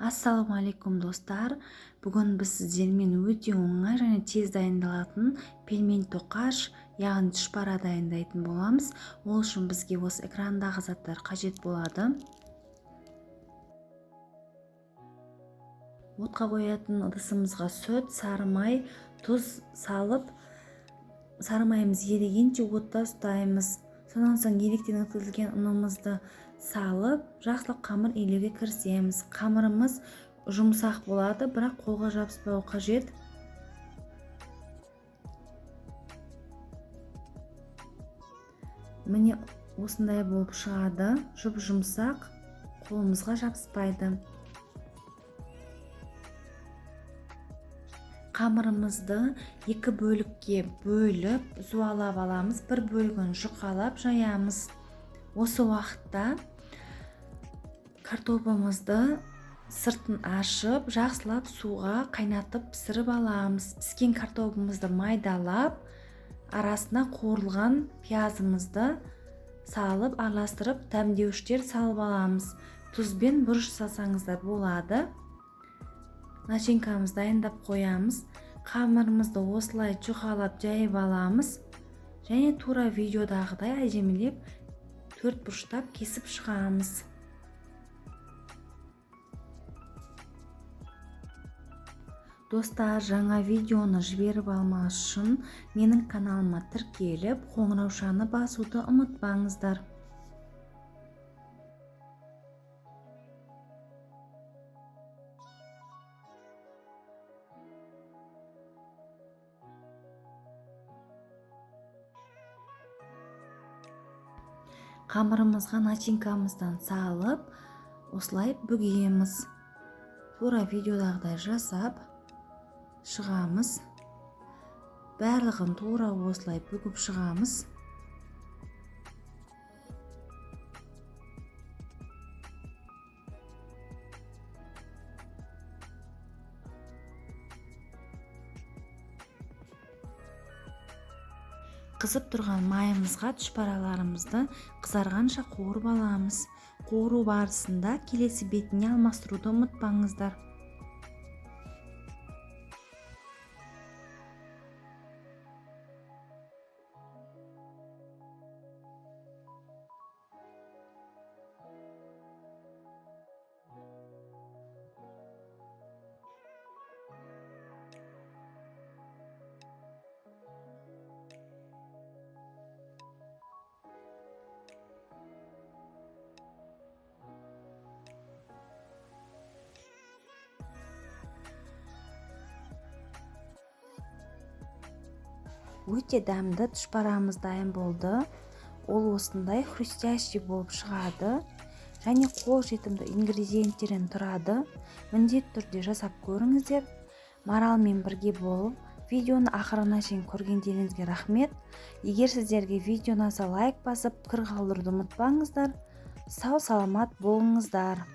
Ассалаумағалейкум достар. Бүгін біз сіздермен өте оңай және тез дайындалатын пельмень тоқаш, яғни түшпара дайындайтын боламыз. Ол үшін бізге осы экрандағы заттар қажет болады. Отқа қоятын ыдысымызға сүт, сары май, тұз салып, сары майымыз ерігенше отта ұстаймыз. Сонан соң електен өткізілген ұнымызды салып, жақсылап қамыр илеуге кірісеміз. Қамырымыз жұмсақ болады, бірақ қолға жабыспауы қажет. Міне осындай болып шығады, жұмсақ, қолымызға жабыспайды. Қамырымызды екі бөлікке бөліп, суалап аламыз, бір бөлігін жұқалап жаямыз. Осы уақытта картопымызды сыртын ашып, жақсылап суға қайнатып пісіріп аламыз. Піскен картопымызды майдалап, арасына қуырылған пиязымызды салып, араластырып, дәмдеуіштер салып аламыз. Тұзбен бұрыш салсаңыздар болады. Начинкамызды дайындап қоямыз. Қамырымызды осылай жұқалап жайып аламыз. Және тура видеодағыдай әдемілеп төрт бұрыштап кесіп шығамыз. Достар, жаңа видеоны жіберіп алмас үшін менің каналыма тіркеліп, қоңыраушаны басуды ұмытпаңыздар. Қамырымызға начинкамыздан салып, осылай бүгеміз. Тура видеодағыдай жасап шығамыз. Барлығын тура осылай бүгіп шығамыз. Қызып тұрған майымызға түшпараларымызды қызарғанша қуырып аламыз. Қуыру барысында келесі бетіне алмастыруды ұмытпаңыздар. Өте дәмді түшпарамыз дайын болды. Ол осындай хрустящий болып шығады және қол жетімді ингредиенттерден тұрады. Міндетті түрде жасап көріңіздер. Маралмен бірге болып, видеоны ақырына шейін көргендеріңізге рахмет. Егер сіздерге видео ұнаса, лайк басып, пікір қалдыруды ұмытпаңыздар. Сау саламат болыңыздар.